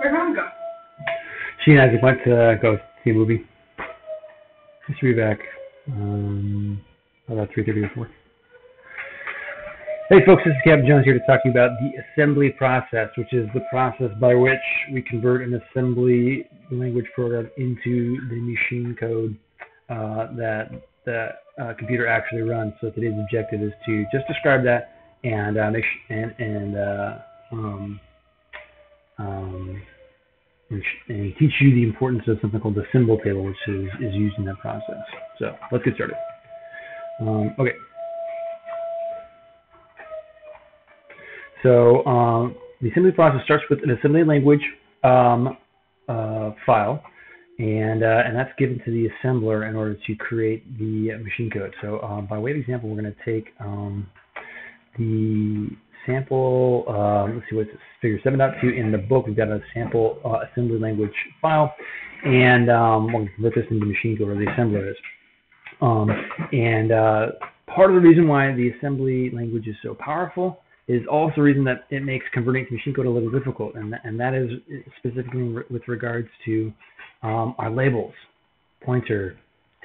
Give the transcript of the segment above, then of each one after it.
Where'd Mom go? She and Isaac went to go see a movie. She should be back about 3:30 or 4. Hey folks, this is Captain Jones here to talk to you about the assembly process, which is the process by which we convert an assembly language program into the machine code that the computer actually runs. So today's objective is to just describe that and teach you the importance of something called the symbol table, which is used in that process. So let's get started. Okay. So the assembly process starts with an assembly language file, and that's given to the assembler in order to create the machine code. So by way of example, we're going to take the sample, let's see, what's this, figure 7.2 in the book. We've got a sample assembly language file, and we're going to convert this into machine code, where the assembler is. Part of the reason why the assembly language is so powerful is also the reason that it makes converting to machine code a little difficult, and that is specifically with regards to our labels, pointer,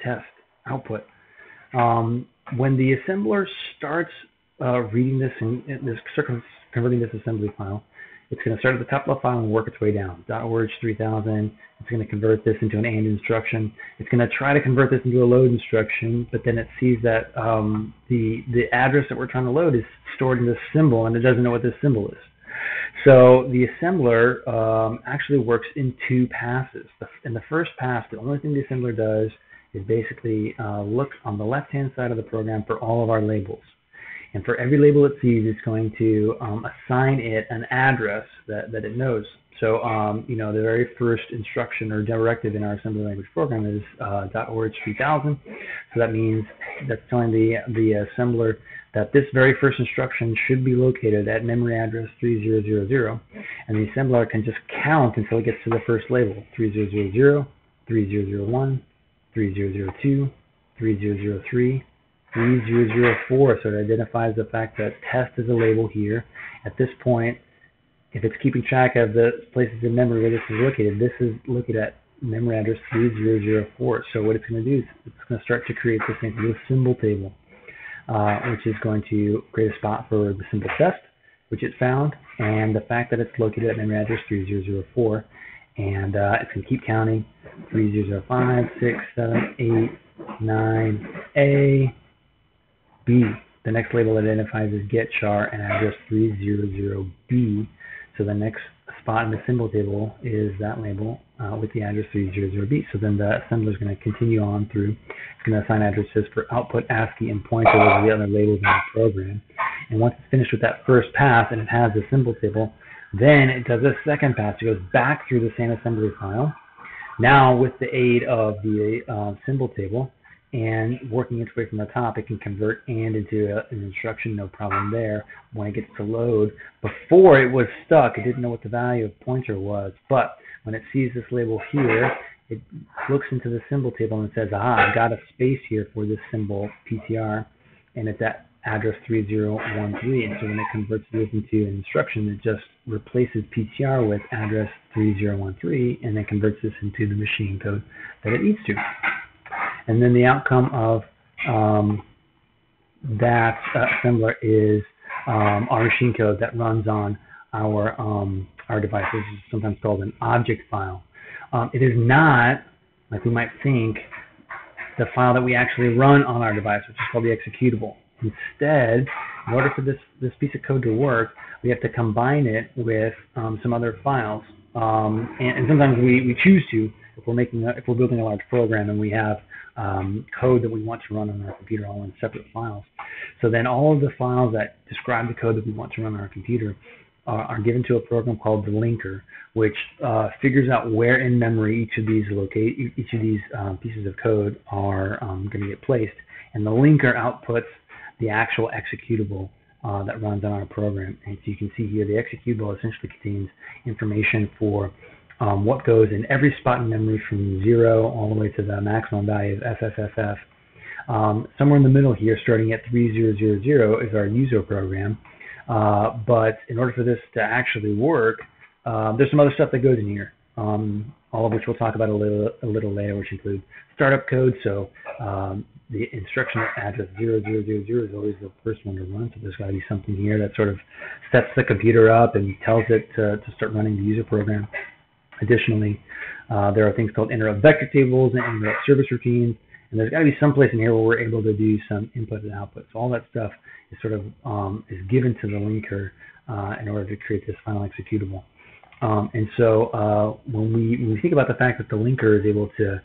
test, output. When the assembler starts reading this and converting this assembly file, it's going to start at the top of the file and work its way down. .words 3000. It's going to convert this into an AND instruction. It's going to try to convert this into a load instruction, but then it sees that the address that we're trying to load is stored in this symbol, and it doesn't know what this symbol is. So the assembler actually works in two passes. In the first pass, the only thing the assembler does is basically look on the left-hand side of the program for all of our labels. And for every label it sees, it's going to assign it an address that it knows. So, the very first instruction or directive in our assembly language program is .words 3000. So that means that's telling the assembler that this very first instruction should be located at memory address 3000. And the assembler can just count until it gets to the first label, 3000, 3001, 3002, 3003. 3004, so it identifies the fact that test is a label here. At this point, if it's keeping track of the places in memory where this is located at memory address 3004. So what it's going to do is it's going to start to create this thing, this symbol table, which is going to create a spot for the symbol test, which it found, and the fact that it's located at memory address 3004. And it's going to keep counting 3005, 6, 7, 8, 9, A, B. The next label identifies as get char and address 300B. So the next spot in the symbol table is that label with the address 300B. So then the assembler is going to continue on through. It's going to assign addresses for output, ASCII, and pointer over the other labels in the program. And once it's finished with that first pass and it has the symbol table, then it does a second pass. It goes back through the same assembly file, now with the aid of the symbol table, and working its way from the top, it can convert AND into an instruction, no problem there. When it gets to load, before it was stuck, it didn't know what the value of pointer was, but when it sees this label here, it looks into the symbol table and says, aha, I've got a space here for this symbol, PTR, and it's at address 3013, and so when it converts this into an instruction, it just replaces PTR with address 3013, and then converts this into the machine code that it needs to. And then the outcome of that assembler is our machine code that runs on our device. This is sometimes called an object file. It is not, like we might think, the file that we actually run on our device, which is called the executable. Instead, in order for this piece of code to work, we have to combine it with some other files. And sometimes we choose to, if we're building a large program and we have code that we want to run on our computer all in separate files. So then all of the files that describe the code that we want to run on our computer are given to a program called the linker, which figures out where in memory each of these pieces of code are going to get placed. And the linker outputs the actual executable that runs on our program. And so you can see here the executable essentially contains information for what goes in every spot in memory from 0 all the way to the maximum value of FFFF. Somewhere in the middle here, starting at 3000, is our user program. But in order for this to actually work, There's some other stuff that goes in here, all of which we'll talk about a little later, which include startup code. So the instruction address 0000 is always the first one to run. So there's got to be something here that sort of sets the computer up and tells it to start running the user program. Additionally, there are things called interrupt vector tables and interrupt service routines. And there's got to be some place in here where we're able to do some input and output. So all that stuff is sort of is given to the linker in order to create this final executable. And so when we think about the fact that the linker is able to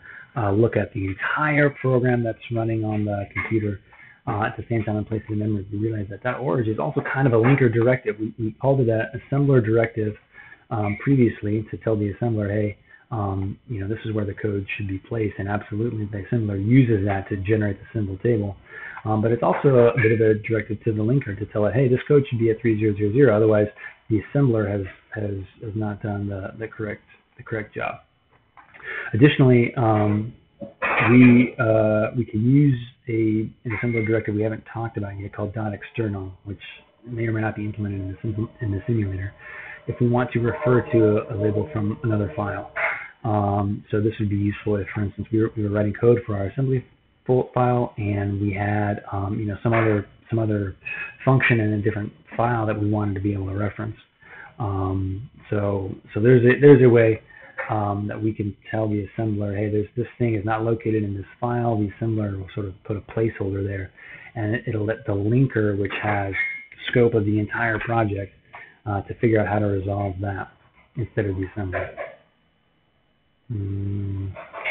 look at the entire program that's running on the computer at the same time and place it in memory, we realize that org is also kind of a linker directive. We called it an assembler directive previously to tell the assembler, hey, this is where the code should be placed, and absolutely the assembler uses that to generate the symbol table. But it's also a bit of a directive to the linker to tell it, hey, this code should be at 3000, otherwise the assembler has not done the correct job. Additionally, we can use an assembler directive we haven't talked about yet called .external, which may or may not be implemented in the simulator, if we want to refer to a label from another file. So this would be useful if, for instance, we were writing code for our assembly file, and we had some other function in a different file that we wanted to be able to reference. So there's a way that we can tell the assembler, hey, this thing is not located in this file. The assembler will sort of put a placeholder there, and it'll let the linker, which has the scope of the entire project, to figure out how to resolve that instead of the assembler.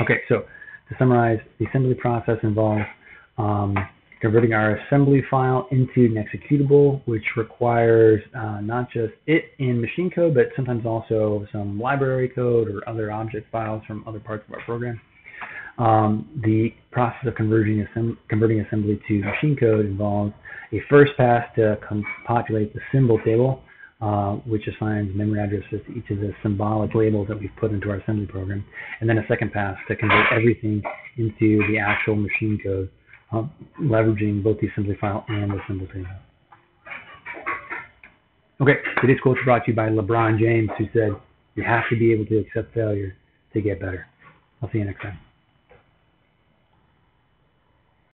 Okay, so to summarize, the assembly process involves converting our assembly file into an executable, which requires not just it in machine code, but sometimes also some library code or other object files from other parts of our program. The process of converting assembly to machine code involves a first pass to populate the symbol table, which assigns memory addresses to each of the symbolic labels that we've put into our assembly program, and then a second pass to convert everything into the actual machine code, leveraging both the assembly file and the symbol table. Okay, today's quote is brought to you by LeBron James, who said, "You have to be able to accept failure to get better." I'll see you next time.